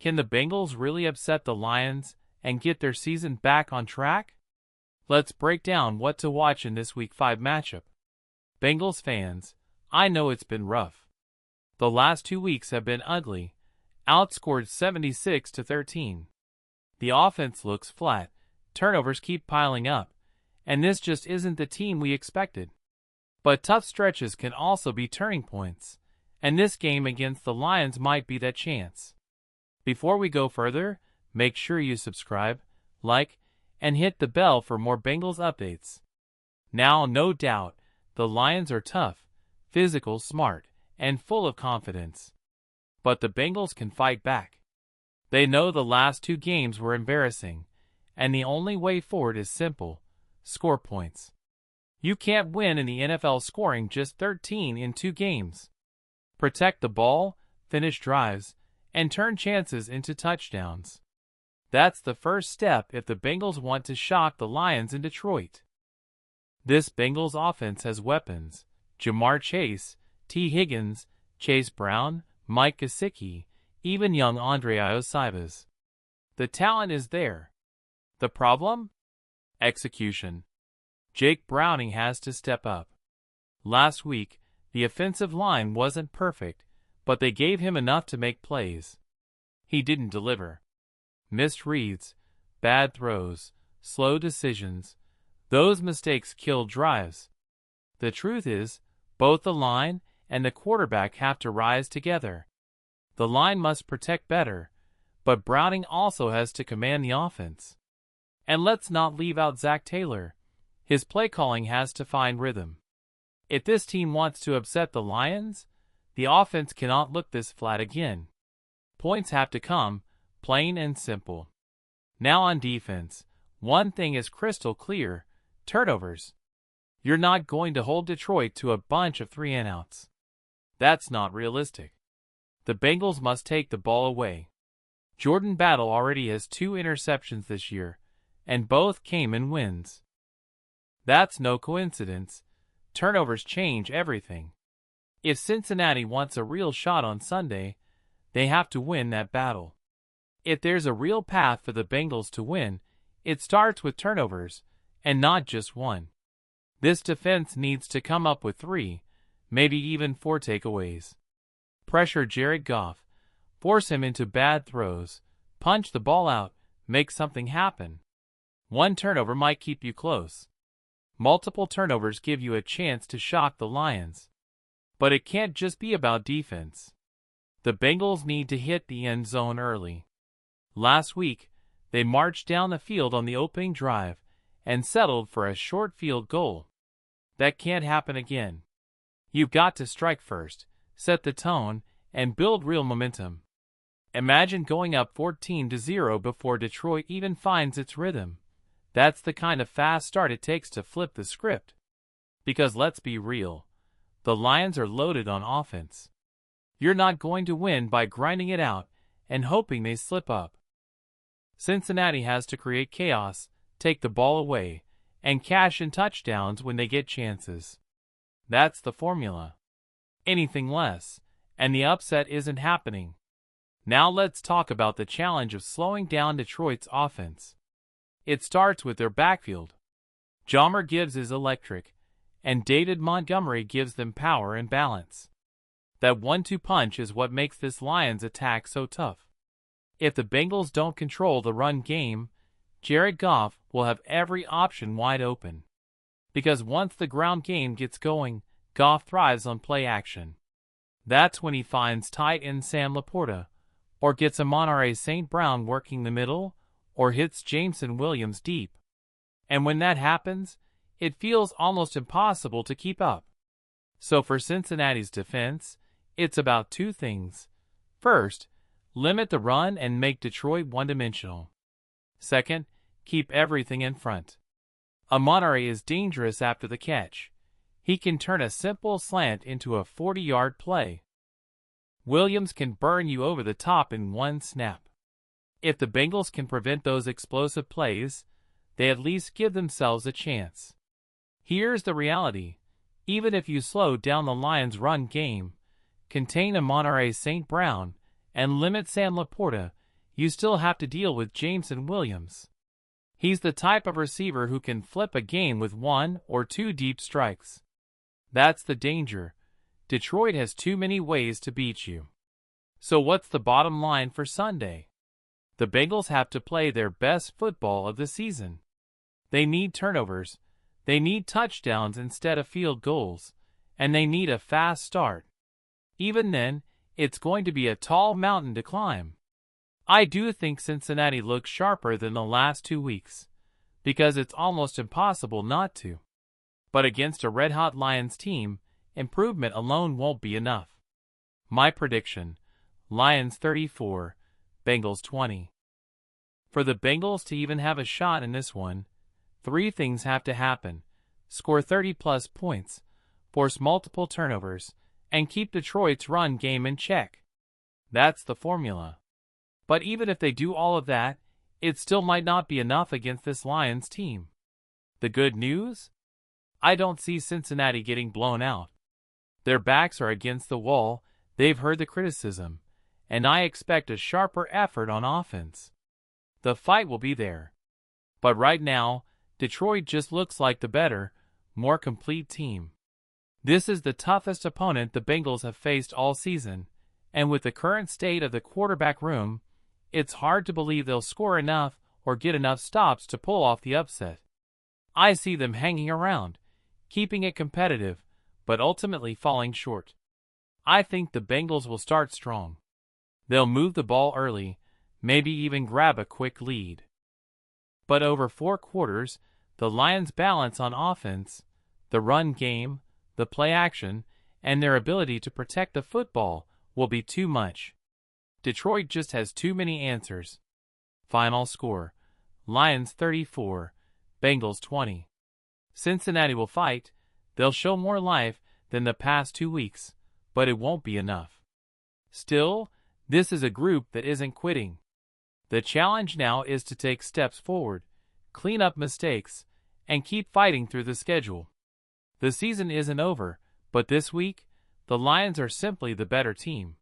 Can the Bengals really upset the Lions and get their season back on track? Let's break down what to watch in this Week 5 matchup. Bengals fans, I know it's been rough. The last 2 weeks have been ugly, outscored 76-13. The offense looks flat, turnovers keep piling up, and this just isn't the team we expected. But tough stretches can also be turning points, and this game against the Lions might be that chance. Before we go further, make sure you subscribe, like, and hit the bell for more Bengals updates. Now, no doubt, the Lions are tough, physical, smart, and full of confidence. But the Bengals can fight back. They know the last 2 games were embarrassing, and the only way forward is simple: score points. You can't win in the NFL scoring just 13 in 2 games. Protect the ball, finish drives, and turn chances into touchdowns. That's the first step if the Bengals want to shock the Lions in Detroit. This Bengals offense has weapons: Jamar Chase, Higgins, Chase Brown, Mike Gesicki, even young Andrei Iossibas. The talent is there. The problem? Execution. Jake Browning has to step up. Last week, the offensive line wasn't perfect, but they gave him enough to make plays. He didn't deliver. Missed reads, bad throws, slow decisions. Those mistakes killed drives. The truth is, both the line and the quarterback have to rise together. The line must protect better, but Browning also has to command the offense. And let's not leave out Zach Taylor. His play calling has to find rhythm. If this team wants to upset the Lions, the offense cannot look this flat again. Points have to come, plain and simple. Now on defense, one thing is crystal clear: turnovers. You're not going to hold Detroit to a bunch of 3-and-outs. That's not realistic. The Bengals must take the ball away. Jordan Battle already has 2 interceptions this year, and both came in wins. That's no coincidence. Turnovers change everything. If Cincinnati wants a real shot on Sunday, they have to win that battle. If there's a real path for the Bengals to win, it starts with turnovers, and not just 1. This defense needs to come up with 3, maybe even 4 takeaways. Pressure Jared Goff, force him into bad throws, punch the ball out, make something happen. 1 turnover might keep you close. Multiple turnovers give you a chance to shock the Lions. But it can't just be about defense. The Bengals need to hit the end zone early. Last week, they marched down the field on the opening drive and settled for a short field goal. That can't happen again. You've got to strike first, set the tone, and build real momentum. Imagine going up 14-0 before Detroit even finds its rhythm. That's the kind of fast start it takes to flip the script. Because let's be real, the Lions are loaded on offense. You're not going to win by grinding it out and hoping they slip up. Cincinnati has to create chaos, take the ball away, and cash in touchdowns when they get chances. That's the formula. Anything less, and the upset isn't happening. Now let's talk about the challenge of slowing down Detroit's offense. It starts with their backfield. Jahmyr Gibbs is electric, and David Montgomery gives them power and balance. That 1-2 punch is what makes this Lions attack so tough. If the Bengals don't control the run game, Jared Goff will have every option wide open. Because once the ground game gets going, Goff thrives on play action. That's when he finds tight end Sam LaPorta, or gets Amon-Ra St. Brown working the middle, or hits Jameson Williams deep. And when that happens, it feels almost impossible to keep up. So for Cincinnati's defense, it's about 2 things. First, limit the run and make Detroit one-dimensional. Second, keep everything in front. Amon-Ra is dangerous after the catch. He can turn a simple slant into a 40-yard play. Williams can burn you over the top in 1 snap. If the Bengals can prevent those explosive plays, they at least give themselves a chance. Here's the reality. Even if you slow down the Lions' run game, contain Amon-Ra St. Brown, and limit Sam LaPorta, you still have to deal with Jameson Williams. He's the type of receiver who can flip a game with 1 or 2 deep strikes. That's the danger. Detroit has too many ways to beat you. So what's the bottom line for Sunday? The Bengals have to play their best football of the season. They need turnovers, they need touchdowns instead of field goals, and they need a fast start. Even then, it's going to be a tall mountain to climb. I do think Cincinnati looks sharper than the last 2 weeks, because it's almost impossible not to. But against a red-hot Lions team, improvement alone won't be enough. My prediction: Lions 34, Bengals 20. For the Bengals to even have a shot in this one, 3 things have to happen: score 30-plus points, force multiple turnovers, and keep Detroit's run game in check. That's the formula. But even if they do all of that, it still might not be enough against this Lions team. The good news? I don't see Cincinnati getting blown out. Their backs are against the wall, they've heard the criticism, and I expect a sharper effort on offense. The fight will be there. But right now, Detroit just looks like the better, more complete team. This is the toughest opponent the Bengals have faced all season, and with the current state of the quarterback room, it's hard to believe they'll score enough or get enough stops to pull off the upset. I see them hanging around, keeping it competitive, but ultimately falling short. I think the Bengals will start strong. They'll move the ball early, maybe even grab a quick lead. But over 4 quarters, the Lions' balance on offense, the run game, the play action, and their ability to protect the football will be too much. Detroit just has too many answers. Final score: Lions 34, Bengals 20. Cincinnati will fight. They'll show more life than the past 2 weeks, but it won't be enough. Still, this is a group that isn't quitting. The challenge now is to take steps forward, clean up mistakes, and keep fighting through the schedule. The season isn't over, but this week, the Lions are simply the better team.